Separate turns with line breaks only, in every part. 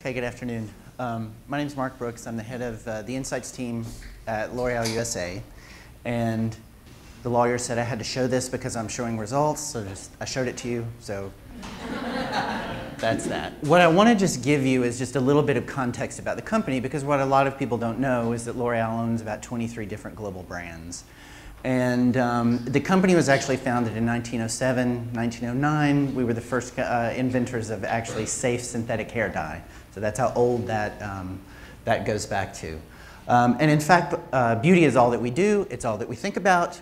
Okay, good afternoon. My name is Mark Brooks. I'm the head of the Insights team at L'Oreal USA. And the lawyer said I had to show this because I'm showing results, so I showed it to you, so that's that. What I want to just give you is just a little bit of context about the company, because what a lot of people don't know is that L'Oreal owns about 23 different global brands. And the company was actually founded in 1907, 1909. We were the first inventors of actually safe synthetic hair dye. So that's how old that, that goes back to. And in fact, beauty is all that we do. It's all that we think about.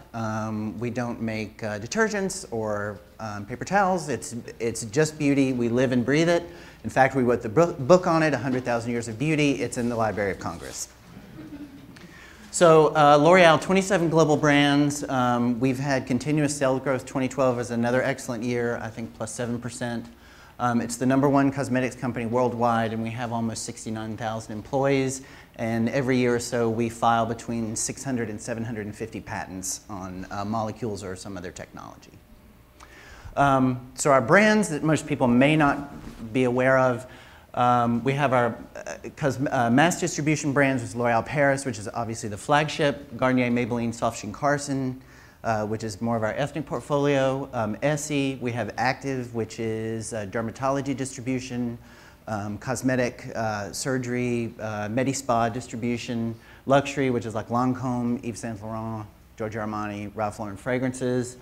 We don't make detergents or paper towels. It's just beauty. We live and breathe it. In fact, we wrote the book on it, 100,000 Years of Beauty. It's in the Library of Congress. So L'Oreal, 27 global brands. We've had continuous sales growth. 2012 is another excellent year, I think plus 7%. It's the #1 cosmetics company worldwide, and we have almost 69,000 employees. And every year or so, we file between 600 and 750 patents on molecules or some other technology. So our brands that most people may not be aware of, we have our mass distribution brands, which is L'Oreal Paris, which is obviously the flagship, Garnier, Maybelline, Soft Sheen, Carson, which is more of our ethnic portfolio. Essie, we have Active, which is dermatology distribution, cosmetic surgery, Medi-Spa distribution, luxury, which is like Lancôme, Yves Saint Laurent, Giorgio Armani, Ralph Lauren fragrances.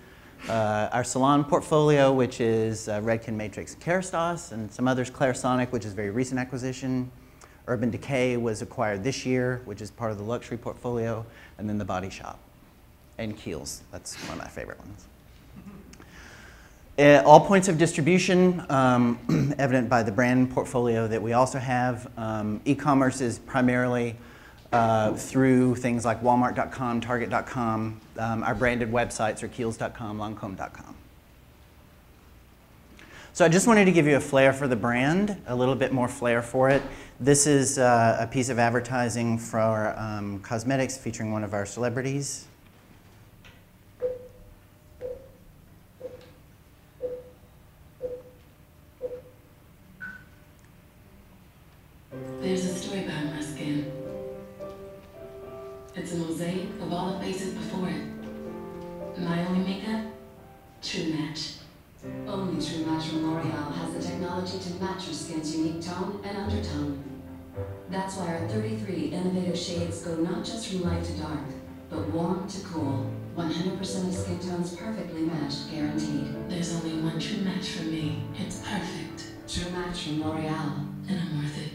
Our salon portfolio, which is Redken, Matrix, Kerastase, and some others, Clarisonic, which is a very recent acquisition. Urban Decay was acquired this year, which is part of the luxury portfolio, and then The Body Shop. And Kiehl's, that's one of my favorite ones. All points of distribution, evident by the brand portfolio that we also have. E-commerce is primarily through things like Walmart.com, Target.com. Our branded websites are Kiehl's.com, Lancôme.com. So I just wanted to give you a flair for the brand, a little bit more flair for it. This is a piece of advertising for cosmetics featuring one of our celebrities.
There's a story behind my skin. It's a mosaic of all the faces before it. My only makeup? True Match. Only True Match from L'Oreal has the technology to match your skin's unique tone and undertone. That's why our 33 innovative shades go not just from light to dark, but warm to cool. 100% of skin tones perfectly matched, guaranteed. There's only one True Match for me. It's perfect. True Match from L'Oreal, and I'm worth it.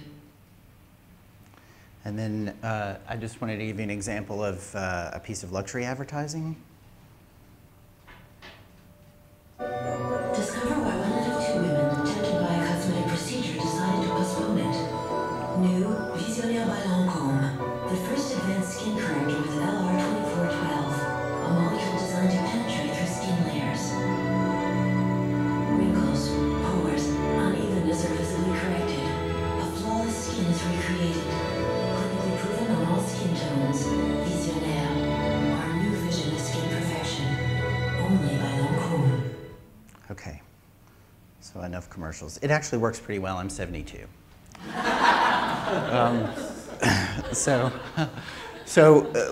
And then I just wanted to give you an example of a piece of luxury advertising.
Discover why 1 out of 2 women tempted by a cosmetic procedure decided to postpone it. New Visionnaire by Lancôme, the first advanced skin corrector with LR2412, a molecule designed to penetrate through skin layers. Wrinkles, pores, unevenness are visibly corrected. A flawless skin is recreated. Proven on all skin tones, Visionnaire, our new vision of skin perfection, only by Lancôme.
Okay, so enough commercials. It actually works pretty well. I'm 72.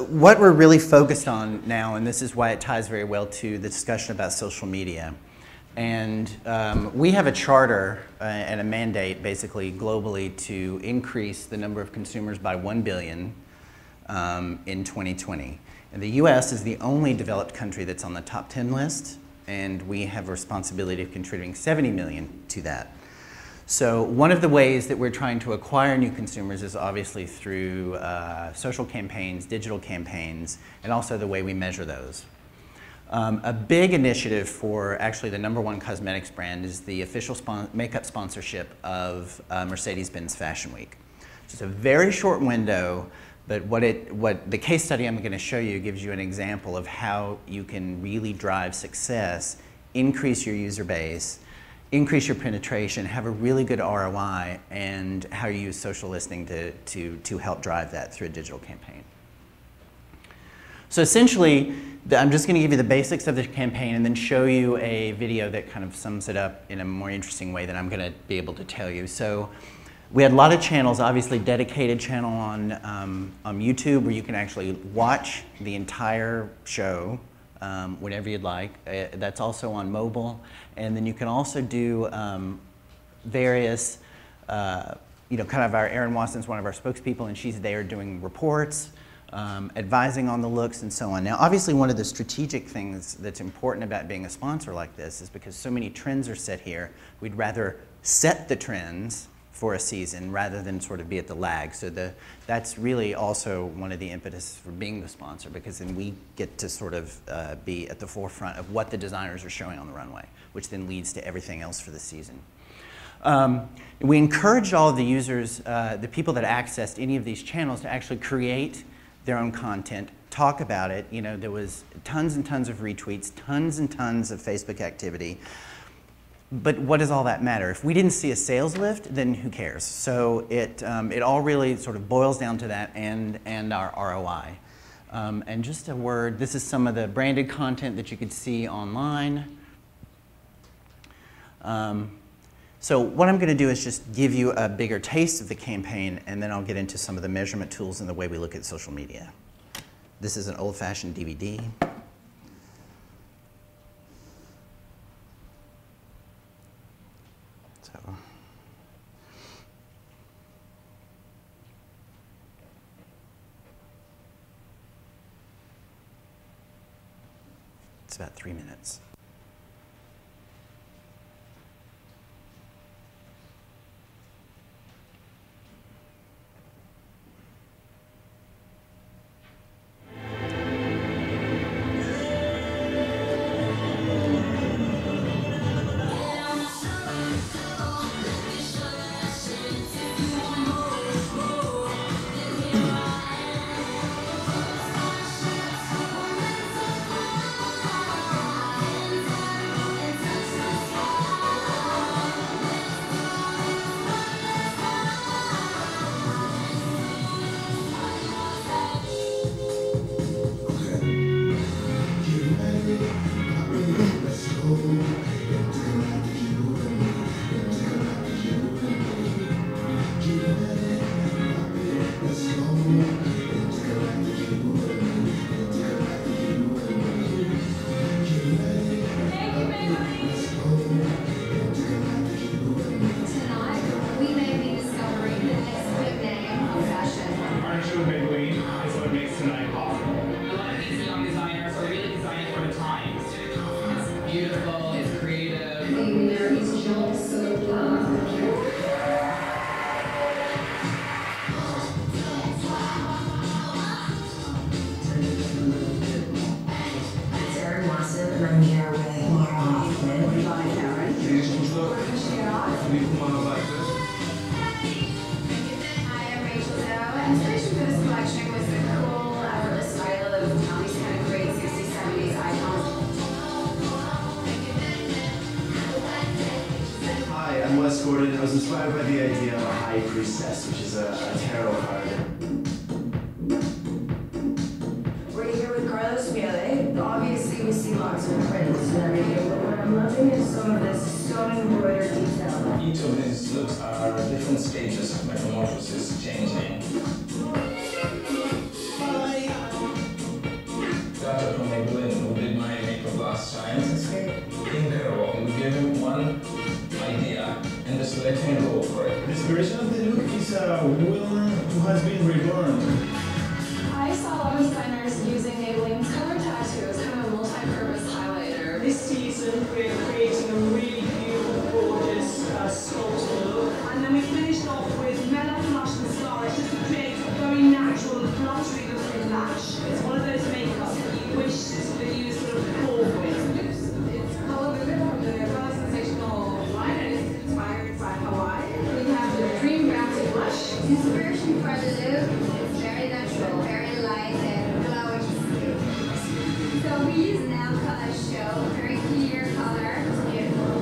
What we're really focused on now, and this is why it ties very well to the discussion about social media, and we have a charter and a mandate basically globally to increase the number of consumers by 1 billion in 2020. And the US is the only developed country that's on the top 10 list, and we have a responsibility of contributing 70 million to that. So one of the ways that we're trying to acquire new consumers is obviously through social campaigns, digital campaigns, and also the way we measure those. A big initiative for actually the #1 cosmetics brand is the official makeup sponsorship of Mercedes-Benz Fashion Week. It's a very short window, but what the case study I'm going to show you gives you an example of how you can really drive success, increase your user base, increase your penetration, have a really good ROI, and how you use social listening to help drive that through a digital campaign. So essentially, I'm just going to give you the basics of the campaign and then show you a video that kind of sums it up in a more interesting way than I'm going to be able to tell you. So We had a lot of channels, obviously dedicated channel on YouTube where you can actually watch the entire show whenever you'd like. That's also on mobile. And then you can also do various, you know, kind of Erin Watson's one of our spokespeople, and she's there doing reports, advising on the looks and so on. Now, obviously one of the strategic things that's important about being a sponsor like this is because so many trends are set here, we'd rather set the trends for a season rather than sort of be at the lag. So that's really also one of the impetus for being the sponsor, because then we get to sort of be at the forefront of what the designers are showing on the runway, which then leads to everything else for the season. We encouraged all of the users, the people that accessed any of these channels, to actually create their own content, talk about it. You know, there was tons and tons of retweets, tons and tons of Facebook activity. But what does all that matter? If we didn't see a sales lift, then who cares? So it all really sort of boils down to that and our ROI. And just a word, this is some of the branded content that you could see online. So what I'm going to do is just give you a bigger taste of the campaign, and then I'll get into some of the measurement tools and the way we look at social media. This is an old-fashioned DVD. So it's about 3 minutes.
I was inspired by the idea of a high priestess, which is a tarot card.
We're here with Carlos Miele. Obviously, we see lots of prints and everything, but what I'm loving is some of this stone embroidered detail.
Each of these looks are different stages of metamorphosis changing. Data from Maybelline, who did my makeup last time. Incredible. You give him one idea and just let him go for it.
The inspiration of the look is a woman who has been reborn.
I saw a lot of designers using Maybelline's color tattoos, kind of a multi-purpose highlighter.
This season we're creating a really beautiful, gorgeous sculpted look. And then we finished off with Mela Flush Mascara just to create a very natural, fluttery looking lash. It's one of those makeups that you wish that you sort of fall with.
It's called from the Color Sensational line, and it's inspired by Hawaii. We have the Dream Bouncy Blush.
Inspiration for the look is very natural, very light and glowy. So we use nail color show, very clear color. It's beautiful.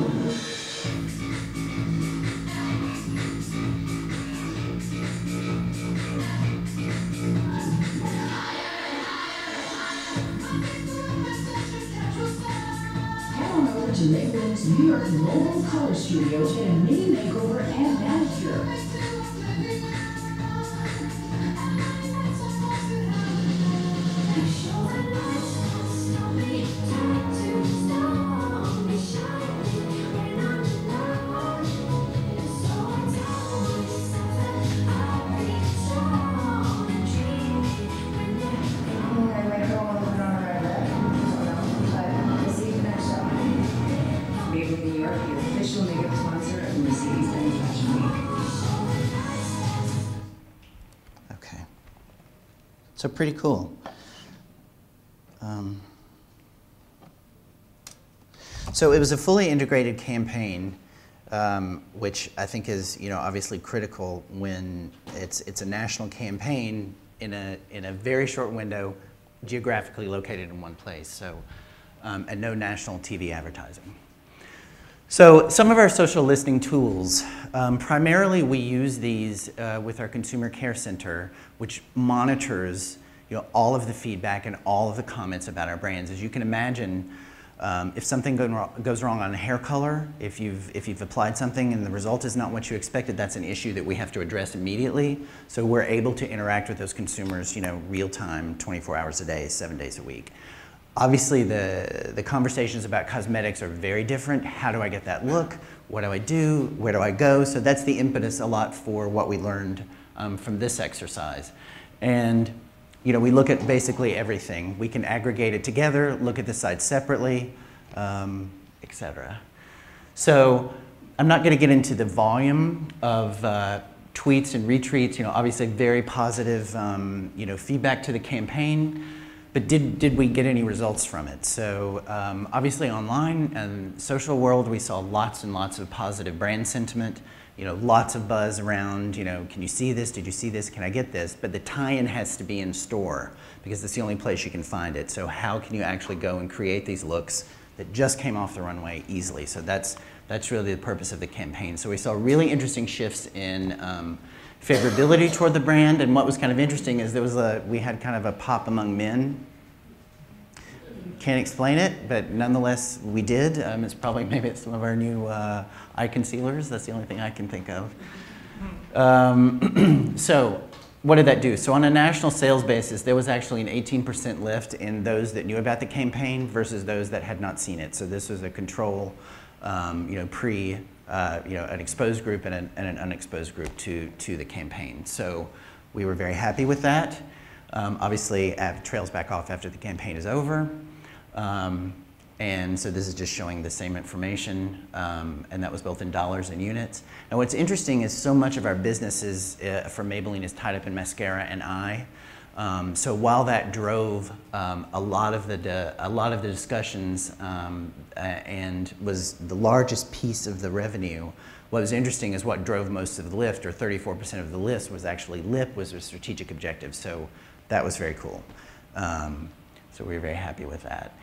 Head on over to Maybelline's New York Mobile Color Studio to get a mini makeover and manicure.
So pretty cool. So it was a fully integrated campaign, which I think is, obviously critical when it's a national campaign in a very short window, geographically located in one place. So, and no national TV advertising. So some of our social listening tools, primarily we use these with our consumer care center, which monitors all of the feedback and all of the comments about our brands. As you can imagine, if something goes wrong on hair color, if you've applied something and the result is not what you expected, that's an issue that we have to address immediately. So we're able to interact with those consumers, real time, 24 hours a day, 7 days a week. Obviously, the conversations about cosmetics are very different. How do I get that look? What do I do? Where do I go? So that's the impetus a lot for what we learned from this exercise. And we look at basically everything. We can aggregate it together, look at the sites separately, etc. So I'm not going to get into the volume of tweets and retweets. Obviously very positive, feedback to the campaign. But did we get any results from it? So obviously online and social world, we saw lots and lots of positive brand sentiment. Lots of buzz around, can you see this? Did you see this? Can I get this? But the tie-in has to be in store because that's the only place you can find it. So how can you actually go and create these looks that just came off the runway easily? So that's really the purpose of the campaign. So we saw really interesting shifts in favorability toward the brand. And what was kind of interesting is we had kind of a pop among men. Can't explain it, but nonetheless, we did. It's probably maybe some of our new eye concealers. That's the only thing I can think of. So what did that do? So on a national sales basis, there was actually an 18% lift in those that knew about the campaign versus those that had not seen it. So this was a control, an exposed group and an unexposed group to the campaign. So we were very happy with that. Obviously, it trails back off after the campaign is over. And so this is just showing the same information, and that was both in dollars and units. And what's interesting is so much of our business is, for Maybelline is tied up in mascara and eye. So while that drove a lot of the discussions and was the largest piece of the revenue, what was interesting is what drove most of the lift, or 34% of the lift, was actually lip was a strategic objective. So that was very cool. So we were very happy with that.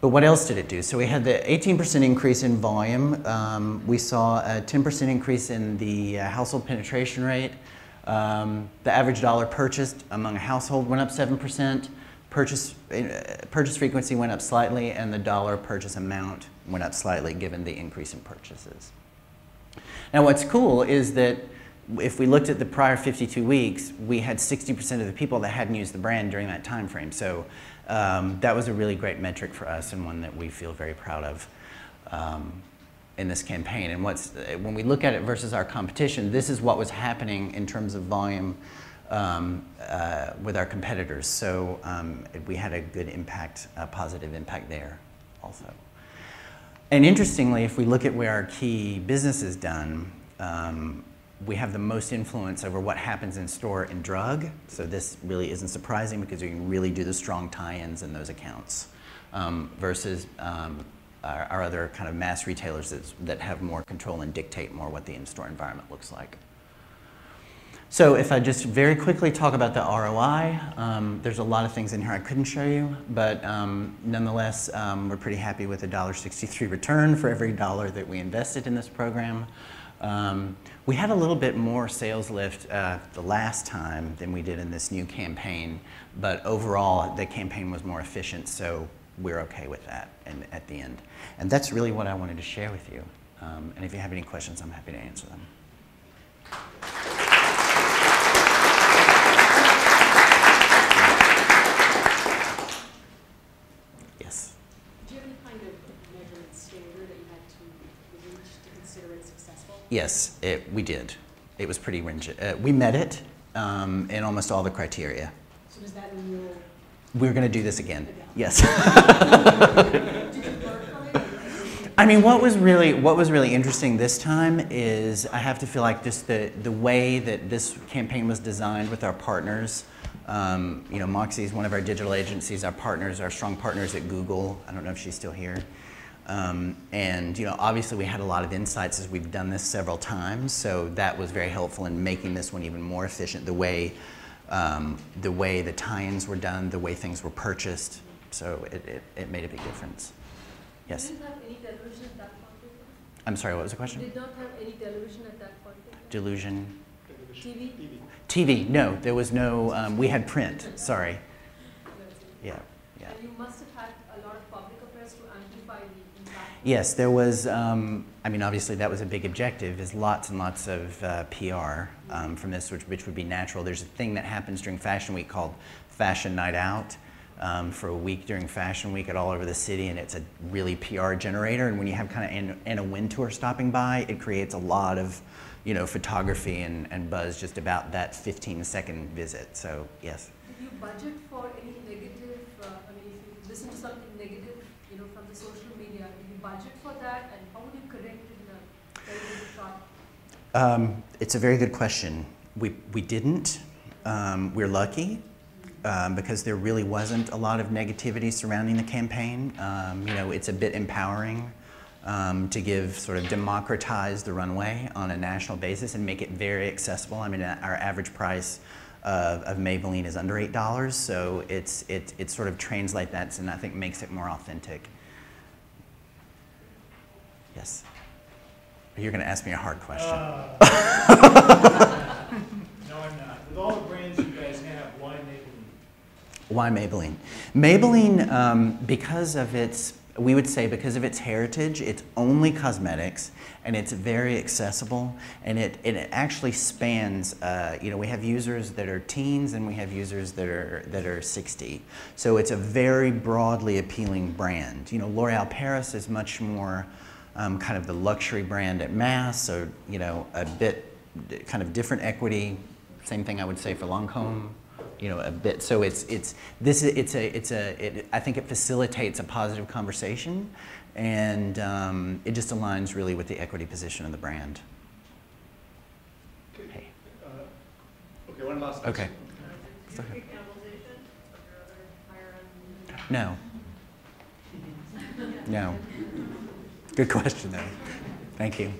But what else did it do? So we had the 18% increase in volume. We saw a 10% increase in the household penetration rate. The average dollar purchased among a household went up 7%. Purchase frequency went up slightly, and the dollar purchase amount went up slightly given the increase in purchases. Now what's cool is that if we looked at the prior 52 weeks, we had 60% of the people that hadn't used the brand during that time frame. So that was a really great metric for us, and one that we feel very proud of in this campaign. And when we look at it versus our competition, this is what was happening in terms of volume with our competitors. So we had a good impact, a positive impact there also. And interestingly, if we look at where our key business is done, we have the most influence over what happens in store in drug. So this really isn't surprising because we can really do the strong tie-ins in those accounts versus our other kind of mass retailers that have more control and dictate more what the in-store environment looks like. So if I just very quickly talk about the ROI, there's a lot of things in here I couldn't show you, but nonetheless, we're pretty happy with a $1.63 return for every dollar that we invested in this program. We had a little bit more sales lift the last time than we did in this new campaign, but overall the campaign was more efficient, so we're okay with that at the end. And that's really what I wanted to share with you. And if you have any questions, I'm happy to answer them. Yes?
Do you have any kind of measurement standard that you had to reach to consider it successful?
Yes, we did. It was pretty rigid. We met it in almost all the criteria.
So does that mean you'll...
We're going to do this again. Yes.
Did you learn from it?
I mean, what was really interesting this time is I have to feel like just the way that this campaign was designed with our partners You know, Moxie is one of our digital agencies, our partners, our strong partners at Google. I don't know if she's still here. And you know, obviously we had a lot of insights as we've done this several times, so that was very helpful in making this one even more efficient, the way the tie-ins were done, the way things were purchased, so it made a big difference. Yes?
Did not have any television at that point?
I'm sorry, what was the question?
Did not have any television at that point?
Delusion?
TV?
TV, no, there was no, we had print, sorry. Yeah, yeah.
And you must have had a lot of public affairs to amplify the impact.
Yes, there was, I mean, obviously that was a big objective, is lots and lots of PR from this, which would be natural. There's a thing that happens during Fashion Week called Fashion Night Out for a week during Fashion Week all over the city, and it's a really PR generator, and when you have kind of Anna Wintour stopping by, it creates a lot of, you know, photography and buzz just about that 15-second visit, so yes.
Did you budget for any negative, I mean, if you listen to something negative, you know, from the social media, did you budget for that, and how would you correct it in a very good shot?
It's a very good question. We didn't. We're lucky because there really wasn't a lot of negativity surrounding the campaign. You know, it's a bit empowering to give, sort of democratize the runway on a national basis and make it very accessible. I mean, our average price of Maybelline is under $8, so it sort of translates that and I think makes it more authentic. Yes? You're going to ask me a hard question.
No, I'm not. With all the brands you guys have, why Maybelline?
Why Maybelline? Maybelline, because of its, we would say because of its heritage, it's only cosmetics, and it's very accessible, and it actually spans, you know, we have users that are teens and we have users that are 60. So it's a very broadly appealing brand. You know, L'Oreal Paris is much more kind of the luxury brand at mass, so, you know, a bit kind of different equity. Same thing I would say for Lancôme. You know, a bit. So I think it facilitates a positive conversation, and it just aligns really with the equity position of the brand.
Okay.
Hey.
Okay, one last question.
Okay. No. No. Good question, though. Thank you.